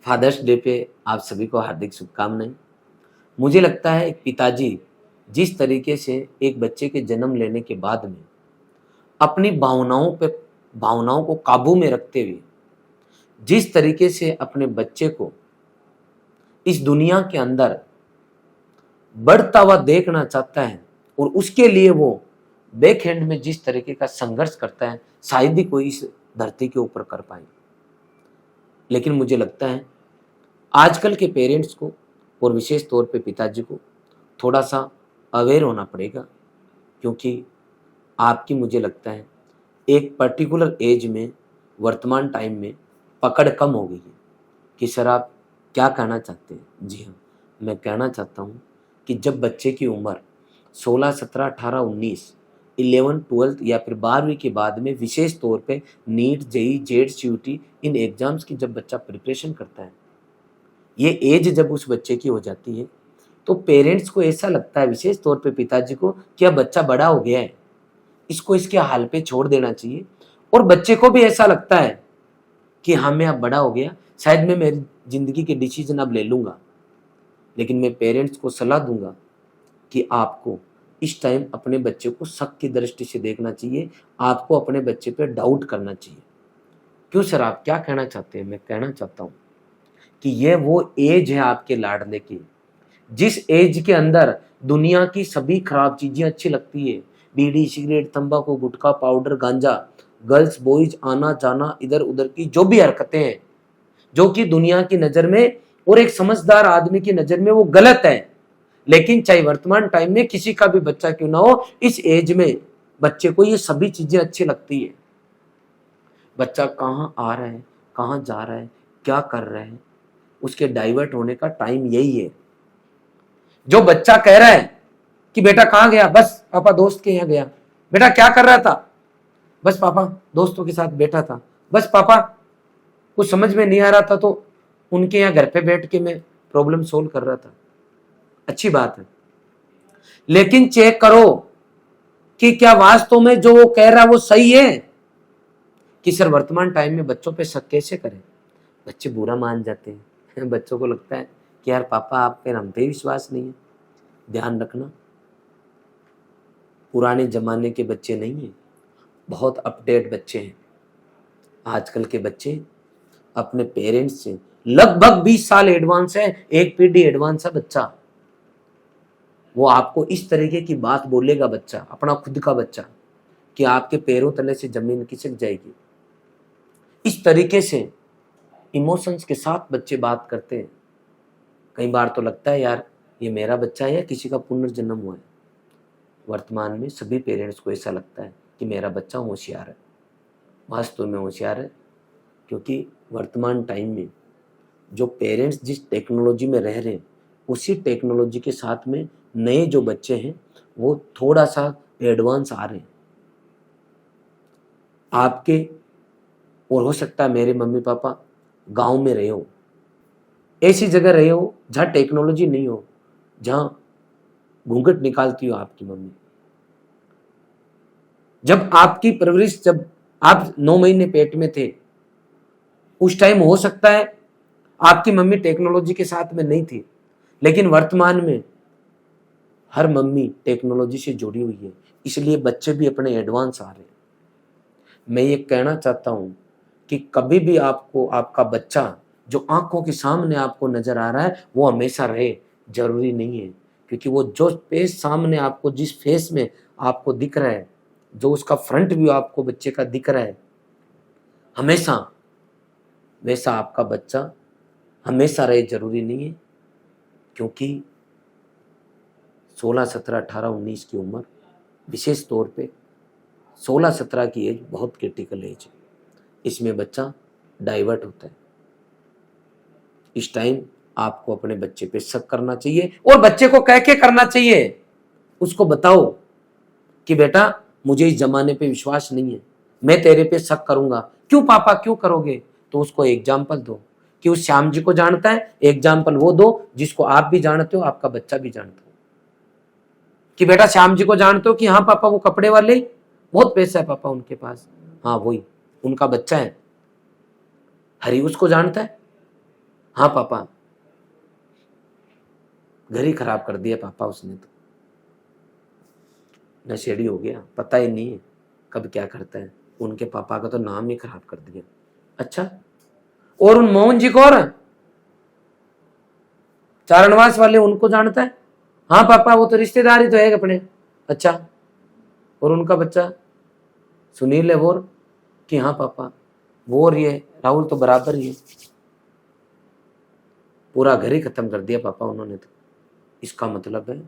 Fathers day पे आप सभी को हार्दिक शुभकामनाएं। मुझे लगता है एक पिताजी जिस तरीके से एक बच्चे के जन्म लेने के बाद में अपनी भावनाओं को काबू में रखते हुए जिस तरीके से अपने बच्चे को इस दुनिया के अंदर बढ़ता हुआ देखना चाहता है और उसके लिए वो बैक हैंड में जिस तरीके का संघर्ष करता है, शायद ही कोई इस धरती के ऊपर कर पाए। लेकिन मुझे लगता है आजकल के पेरेंट्स को और विशेष तौर पे पिताजी को थोड़ा सा अवेयर होना पड़ेगा, क्योंकि आपकी मुझे लगता है एक पर्टिकुलर एज में वर्तमान टाइम में पकड़ कम हो गई है कि सर आप क्या कहना चाहते हैं। जी हाँ, मैं कहना चाहता हूँ कि जब बच्चे की उम्र 16, 17, 18, 19, 11, 12 या फिर 12वीं के बाद में विशेष तौर पे नीट, जेई, जेड, सीयूटी इन एग्जाम्स की जब बच्चा प्रिपरेशन करता है, ये एज जब उस बच्चे की हो जाती है तो पेरेंट्स को ऐसा लगता है, विशेष तौर पे पिताजी को, कि अब बच्चा बड़ा हो गया है, इसको इसके हाल पे छोड़ देना चाहिए। और बच्चे को भी ऐसा लगता है कि हाँ मैं अब बड़ा हो गया, शायद मैं मेरी जिंदगी के डिसीजन अब ले लूंगा। लेकिन मैं पेरेंट्स को सलाह दूंगा कि आपको इस टाइम अपने बच्चे को शक की दृष्टि से देखना चाहिए, आपको अपने बच्चे पे डाउट करना चाहिए। क्यों सर, आप क्या कहना चाहते हैं? मैं कहना चाहता हूँ कि ये वो एज है आपके लाडले की, जिस एज के अंदर दुनिया की सभी खराब चीजें अच्छी लगती है। बीड़ी, सिगरेट, तंबाकू, गुटखा, पाउडर, गांजा, गर्ल्स बॉयज, आना जाना, इधर उधर की जो भी हरकतें हैं जो कि दुनिया की नजर में और एक समझदार आदमी की नजर में वो गलत है। लेकिन चाहे वर्तमान टाइम में किसी का भी बच्चा क्यों ना हो, इस एज में बच्चे को ये सभी चीजें अच्छी लगती है। बच्चा कहाँ आ रहा है, कहाँ जा रहा है, क्या कर रहा है, उसके डाइवर्ट होने का टाइम यही है। जो बच्चा कह रहा है कि बेटा कहाँ गया, बस पापा दोस्त के यहाँ गया। बेटा क्या कर रहा था, बस पापा दोस्तों के साथ बैठा था। बस पापा कुछ समझ में नहीं आ रहा था तो उनके यहाँ घर पे बैठ के मैं प्रॉब्लम सोल्व कर रहा था। अच्छी बात है, लेकिन चेक करो कि क्या वास्तव में जो वो कह रहा है वो सही है। कि सर वर्तमान टाइम में बच्चों पे शक कैसे करें, बच्चे बुरा मान जाते हैं। बच्चों को लगता है कि यार पापा आप पे हम पे विश्वास नहीं है। ध्यान रखना, पुराने जमाने के बच्चे नहीं हैं, बहुत अपडेट बच्चे हैं। आजकल के बच्चे अपने पेरेंट्स से लगभग 20 साल एडवांस है, एक पीढ़ी एडवांस है बच्चा। वो आपको इस तरीके की बात बोलेगा बच्चा, अपना खुद का बच्चा, कि आपके पैरों तले से जमीन खिसक जाएगी। इस तरीके से इमोशंस के साथ बच्चे बात करते हैं। कई बार तो लगता है यार ये मेरा बच्चा है या किसी का पुनर्जन्म हुआ है। वर्तमान में सभी पेरेंट्स को ऐसा लगता है कि मेरा बच्चा होशियार है। वास्तव में होशियार है, क्योंकि वर्तमान टाइम में जो पेरेंट्स जिस टेक्नोलॉजी में रह रहे हैं उसी टेक्नोलॉजी के साथ में नए जो बच्चे हैं वो थोड़ा सा एडवांस आ रहे हैं। आपके और हो सकता है मेरे मम्मी पापा गांव में रहे हो, ऐसी जगह रहे हो जहाँ टेक्नोलॉजी नहीं हो, जहाँ घूंघट निकालती हो आपकी मम्मी। जब आपकी परवरिश, जब आप 9 महीने पेट में थे, उस टाइम हो सकता है आपकी मम्मी टेक्नोलॉजी के साथ में नहीं थी। लेकिन वर्तमान में हर मम्मी टेक्नोलॉजी से जुड़ी हुई है, इसलिए बच्चे भी अपने एडवांस आ रहे हैं। मैं ये कहना चाहता हूं कि कभी भी आपको आपका बच्चा जो आंखों के सामने आपको नजर आ रहा है वो हमेशा रहे, जरूरी नहीं है। क्योंकि वो जो फेस सामने आपको, जिस फेस में आपको दिख रहा है, जो उसका फ्रंट व्यू आपको बच्चे का दिख रहा है, हमेशा वैसा आपका बच्चा हमेशा रहे, जरूरी नहीं है। क्योंकि 16, 17, 18, 19 की उम्र, विशेष तौर पे 16, 17 की एज बहुत क्रिटिकल एज है। इसमें बच्चा डाइवर्ट होता है। इस टाइम आपको अपने बच्चे पे शक करना चाहिए, और बच्चे को कह के करना चाहिए। उसको बताओ कि बेटा मुझे इस जमाने पे विश्वास नहीं है, मैं तेरे पे शक करूंगा। क्यों पापा, क्यों करोगे? तो उसको एग्जाम्पल दो कि उस श्याम जी को जानता है, एग्जाम्पल वो दो जिसको आप भी जानते हो, आपका बच्चा भी जानता हो। कि बेटा श्याम जी को जानते हो कि हाँ पापा वो कपड़े वाले, बहुत पैसा है पापा उनके पास, हाँ वही उनका बच्चा है। हरी उसको जानता है, हाँ पापा, घर ही खराब कर दिया पापा उसने तो, नशेड़ी हो गया, पता ही नहीं है कब क्या करता है। उनके पापा का तो नाम ही खराब कर दिया। अच्छा, और उन मोहन जी को, और चारणवास वाले, उनको जानता है? हाँ पापा, वो तो रिश्तेदार ही तो है अपने। अच्छा, और उनका बच्चा सुनील है वो? कि हाँ पापा, वो और ये राहुल तो बराबर ही है। पूरा घर ही खत्म कर दिया पापा उन्होंने तो। इसका मतलब है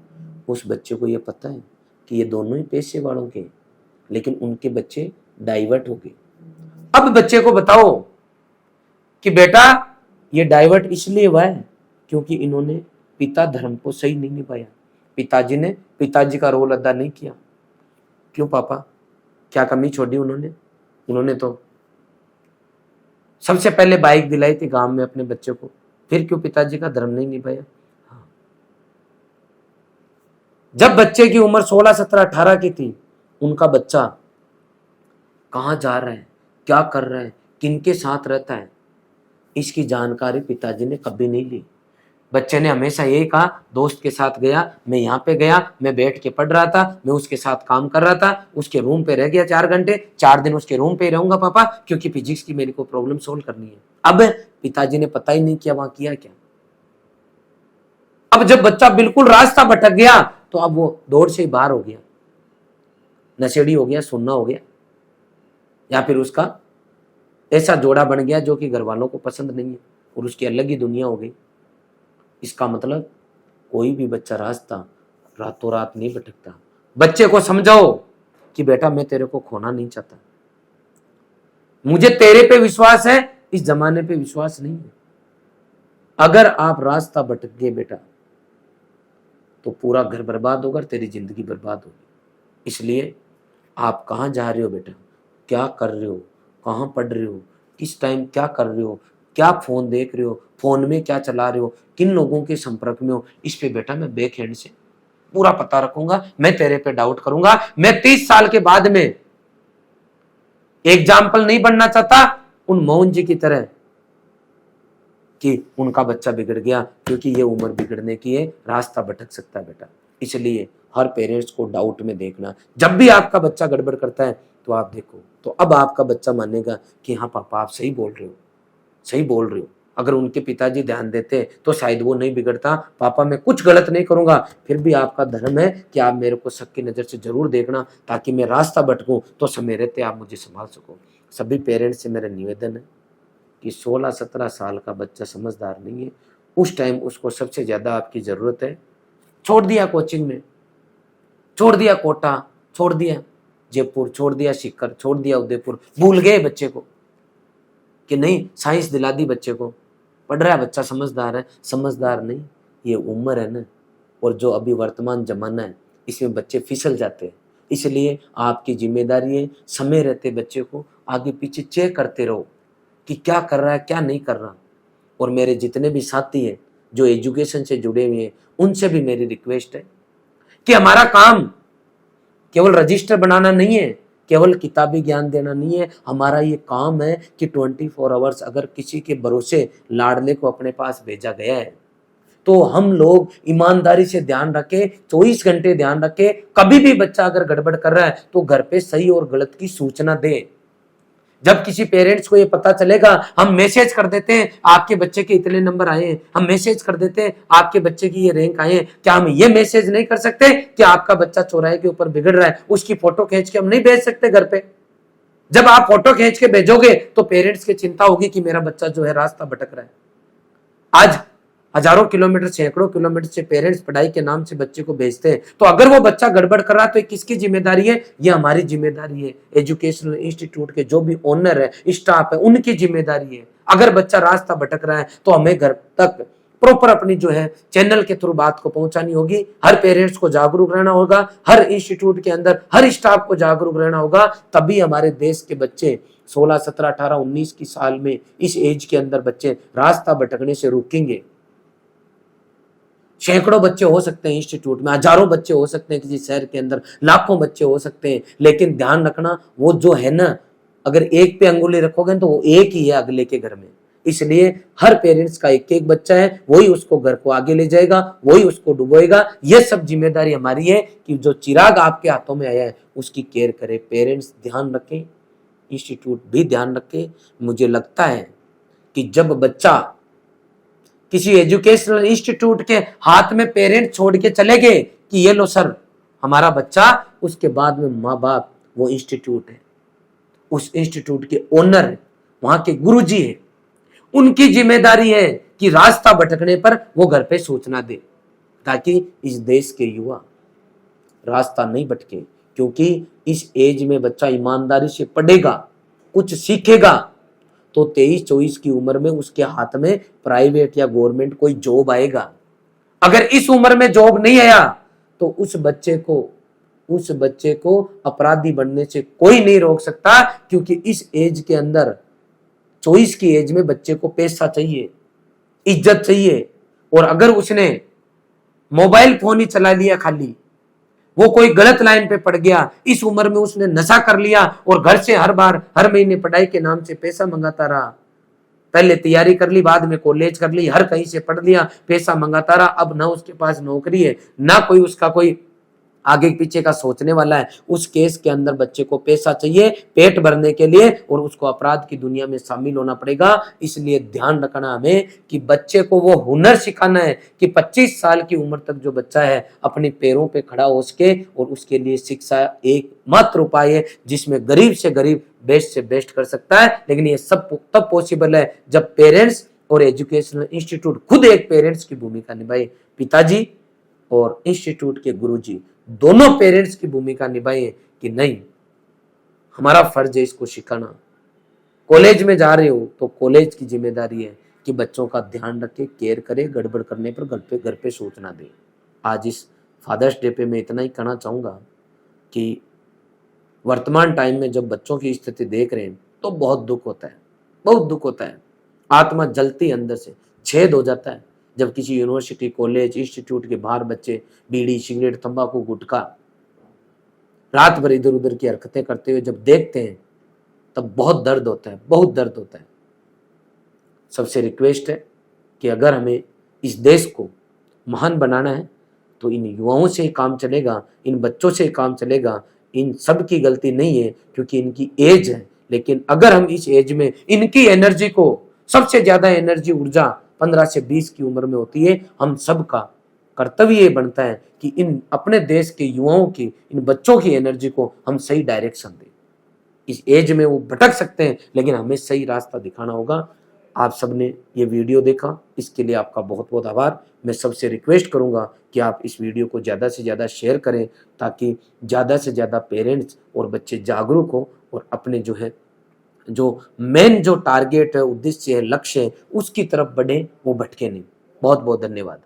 उस बच्चे को ये पता है कि ये दोनों ही पेशे वालों के, लेकिन उनके बच्चे डाइवर्ट हो गए। अब बच्चे को बताओ कि बेटा ये डाइवर्ट इसलिए हुआ है क्योंकि इन्होंने पिता धर्म को सही नहीं निभाया, पिताजी ने पिताजी का रोल अदा नहीं किया। क्यों पापा, क्या कमी छोड़ी उन्होंने? उन्होंने तो सबसे पहले बाइक दिलाई थी गांव में अपने बच्चे को, फिर क्यों पिताजी का धर्म नहीं निभाया? हाँ। जब बच्चे की उम्र 16, 17, 18 की थी, उनका बच्चा कहाँ जा रहा है, क्या कर रहा है, किनके साथ रहता है, इसकी जानकारी पिताजी ने कभी नहीं ली। बच्चे ने हमेशा यही कहा, दोस्त के साथ गया, मैं यहाँ पे गया, मैं बैठ के पढ़ रहा था, मैं उसके साथ काम कर रहा था, उसके रूम पे रह गया 4 घंटे, 4 दिन उसके रूम पे ही रहूंगा पापा, क्योंकि फिजिक्स की मेरे को प्रॉब्लम सोल्व करनी है। अब पिताजी ने पता ही नहीं किया वहां किया क्या। अब जब बच्चा बिल्कुल रास्ता भटक गया तो अब वो दौड़ से ही बाहर हो गया, नशेड़ी हो गया, सुन्ना हो गया, या फिर उसका ऐसा जोड़ा बन गया जो कि घर वालों को पसंद नहीं है, और उसकी अलग ही दुनिया हो गई। इसका मतलब कोई भी बच्चा रास्ता रातों रात नहीं भटकता। बच्चे को समझाओ कि बेटा मैं तेरे को खोना नहीं चाहता, मुझे तेरे पे विश्वास है, इस जमाने पे विश्वास नहीं है। अगर आप रास्ता भटक गए बेटा तो पूरा घर बर्बाद होगा, तेरी जिंदगी बर्बाद होगी। इसलिए आप कहाँ जा रहे हो बेटा, क्या कर रहे हो, कहाँ पढ़ रहे हो, किस टाइम क्या कर रहे हो, क्या फोन देख रहे हो, फोन में क्या चला रहे हो, किन लोगों के संपर्क में हो, इस पे बेटा मैं बैक हैंड से पूरा पता रखूंगा। मैं तेरे पे डाउट करूंगा। मैं 30 साल के बाद में एग्जाम्पल नहीं बनना चाहता उन मोहन जी की तरह कि उनका बच्चा बिगड़ गया, क्योंकि ये उम्र बिगड़ने की है, रास्ता भटक सकता है बेटा। इसलिए हर पेरेंट्स को डाउट में देखना। जब भी आपका बच्चा गड़बड़ करता है तो आप देखो, तो अब आपका बच्चा मानेगा कि हाँ पापा आप सही बोल रहे हो, सही बोल रहे हो। अगर उनके पिताजी ध्यान देते तो शायद वो नहीं बिगड़ता। पापा मैं कुछ गलत नहीं करूंगा, फिर भी आपका धर्म है कि आप मेरे को शक की नजर से जरूर देखना, ताकि मैं रास्ता भटकूं तो समय रहते आप मुझे संभाल सको। सभी पेरेंट्स से मेरा निवेदन है कि 16-17 साल का बच्चा समझदार नहीं है, उस टाइम उसको सबसे ज्यादा आपकी जरूरत है। छोड़ दिया कोचिंग में, छोड़ दिया कोटा, छोड़ दिया जयपुर, छोड़ दिया सीकर, छोड़ दिया उदयपुर, भूल गए बच्चे को कि नहीं, साइंस दिला दी बच्चे को, पढ़ रहा है बच्चा, समझदार है। समझदार नहीं, ये उम्र है ना, और जो अभी वर्तमान जमाना है इसमें बच्चे फिसल जाते हैं। इसलिए आपकी जिम्मेदारी है समय रहते बच्चे को आगे पीछे चेक करते रहो कि क्या कर रहा है, क्या नहीं कर रहा। और मेरे जितने भी साथी हैं जो एजुकेशन से जुड़े हुए हैं, उनसे भी मेरी रिक्वेस्ट है कि हमारा काम केवल रजिस्टर बनाना नहीं है, केवल किताबी ज्ञान देना नहीं है। हमारा ये काम है कि 24 आवर्स अगर किसी के भरोसे लाडले को अपने पास भेजा गया है तो हम लोग ईमानदारी से ध्यान रखें, 24 घंटे ध्यान रखें। कभी भी बच्चा अगर गड़बड़ कर रहा है तो घर पे सही और गलत की सूचना दें। जब किसी पेरेंट्स को ये पता चलेगा, हम मैसेज कर देते हैं आपके बच्चे के इतने नंबर आए हैं, हम मैसेज कर देते हैं आपके बच्चे की ये रैंक आए हैं, क्या हम ये मैसेज नहीं कर सकते कि आपका बच्चा चौराहे के ऊपर बिगड़ रहा है, उसकी फोटो खींच के हम नहीं भेज सकते घर पे? जब आप फोटो खींच के भेजोगे तो पेरेंट्स की चिंता होगी कि मेरा बच्चा जो है रास्ता भटक रहा है। आज हजारों किलोमीटर, सैकड़ों किलोमीटर से पेरेंट्स पढ़ाई के नाम से बच्चे को भेजते हैं, तो अगर वो बच्चा गड़बड़ कर रहा है तो ये किसकी जिम्मेदारी है? ये हमारी जिम्मेदारी है। एजुकेशनल इंस्टीट्यूट के जो भी ओनर है, स्टाफ है, उनकी जिम्मेदारी है। अगर बच्चा रास्ता भटक रहा है तो हमें घर तक प्रॉपर अपनी जो है चैनल के थ्रू बात को पहुंचानी होगी। हर पेरेंट्स को जागरूक रहना होगा, हर इंस्टीट्यूट के अंदर हर स्टाफ को जागरूक रहना होगा, तभी हमारे देश के बच्चे 16, 17, 18, 19 की साल में, इस एज के अंदर बच्चे रास्ता भटकने से रुकेंगे। सैकड़ों बच्चे हो सकते हैं इंस्टीट्यूट में, हजारों बच्चे हो सकते हैं किसी शहर के अंदर, लाखों बच्चे हो सकते हैं, लेकिन ध्यान रखना वो जो है ना, अगर एक पे अंगुली रखोगे तो वो एक ही है अगले के घर में। इसलिए हर पेरेंट्स का एक एक बच्चा है, वही उसको घर को आगे ले जाएगा, वही उसको डुबोएगा। ये सब जिम्मेदारी हमारी है कि जो चिराग आपके हाथों में आया है उसकी केयर करें। पेरेंट्स ध्यान रखें, इंस्टीट्यूट भी ध्यान रखें। मुझे लगता है कि जब बच्चा किसी एजुकेशनल इंस्टीट्यूट के हाथ में पेरेंट छोड़ के चले गए कि ये लो सर हमारा बच्चा, उसके बाद में माँ बाप वो इंस्टीट्यूट है, उस इंस्टीट्यूट के ओनर है, वहां के गुरुजी है, उनकी जिम्मेदारी है कि रास्ता भटकने पर वो घर पे सूचना दे, ताकि इस देश के युवा रास्ता नहीं भटके। क्योंकि इस एज में बच्चा ईमानदारी से पढ़ेगा, कुछ सीखेगा, तो 23-24 की उम्र में उसके हाथ में प्राइवेट या गवर्नमेंट कोई जॉब आएगा। अगर इस उम्र में जॉब नहीं आया तो उस बच्चे को अपराधी बनने से कोई नहीं रोक सकता। क्योंकि इस एज के अंदर 24 की एज में बच्चे को पैसा चाहिए, इज्जत चाहिए। और अगर उसने मोबाइल फोन ही चला लिया, खाली वो कोई गलत लाइन पे पड़ गया, इस उम्र में उसने नशा कर लिया और घर से हर महीने पढ़ाई के नाम से पैसा मंगाता रहा, पहले तैयारी कर ली, बाद में कॉलेज कर ली, हर कहीं से पढ़ लिया, पैसा मंगाता रहा, अब ना उसके पास नौकरी है, ना कोई उसका कोई आगे पीछे का सोचने वाला है, उस केस के अंदर बच्चे को पैसा चाहिए पेट भरने के लिए और उसको अपराध की दुनिया में शामिल होना पड़ेगा। इसलिए ध्यान रखना हमें कि बच्चे को वो हुनर सिखाना है कि 25 साल की उम्र तक जो बच्चा है अपने पैरों पे खड़ा हो सके। और उसके लिए शिक्षा एकमात्र उपाय है जिसमें गरीब से गरीब बेस्ट से बेस्ट कर सकता है। लेकिन ये सब तब पॉसिबल है जब पेरेंट्स और एजुकेशनल इंस्टीट्यूट खुद एक पेरेंट्स की भूमिका निभाए। पिताजी और इंस्टीट्यूट के गुरुजी दोनों पेरेंट्स की भूमिका निभाए कि नहीं, हमारा फर्ज है इसको सिखाना। कॉलेज में जा रहे हो तो कॉलेज की जिम्मेदारी है कि बच्चों का ध्यान रखे, केयर करे, गड़बड़ करने पर घर पे सूचना दे। आज इस फादर्स डे पे मैं इतना ही कहना चाहूंगा कि वर्तमान टाइम में जब बच्चों की स्थिति देख रहे हैं तो बहुत दुख होता है, बहुत दुख होता है। आत्मा जलती अंदर से, छेद हो जाता है जब किसी यूनिवर्सिटी, कॉलेज, इंस्टीट्यूट के बाहर बच्चे बीड़ी, सिगरेट, तंबाकू, गुटखा, रात भर इधर उधर की हरकतें करते हुए जब देखते हैं तब बहुत दर्द होता है, बहुत दर्द होता है। सबसे रिक्वेस्ट है कि अगर हमें इस देश को महान बनाना है तो इन युवाओं से ही काम चलेगा, इन बच्चों से ही काम चलेगा। इन सब की गलती नहीं है क्योंकि इनकी एज है, लेकिन अगर हम इस एज में इनकी एनर्जी को, सबसे ज्यादा एनर्जी, ऊर्जा 15 से 20 की उम्र में होती है। हम सब का कर्तव्य ये बनता है कि इन अपने देश के युवाओं की, इन बच्चों की एनर्जी को हम सही डायरेक्शन दें। इस एज में वो भटक सकते हैं लेकिन हमें सही रास्ता दिखाना होगा। आप सबने ये वीडियो देखा, इसके लिए आपका बहुत बहुत आभार। मैं सबसे रिक्वेस्ट करूंगा कि आप इस वीडियो को ज़्यादा से ज़्यादा शेयर करें ताकि ज़्यादा से ज़्यादा पेरेंट्स और बच्चे जागरूक हो और अपने जो मेन जो टारगेट है, उद्देश्य है, लक्ष्य है, उसकी तरफ बढ़े, वो भटके नहीं। बहुत बहुत धन्यवाद।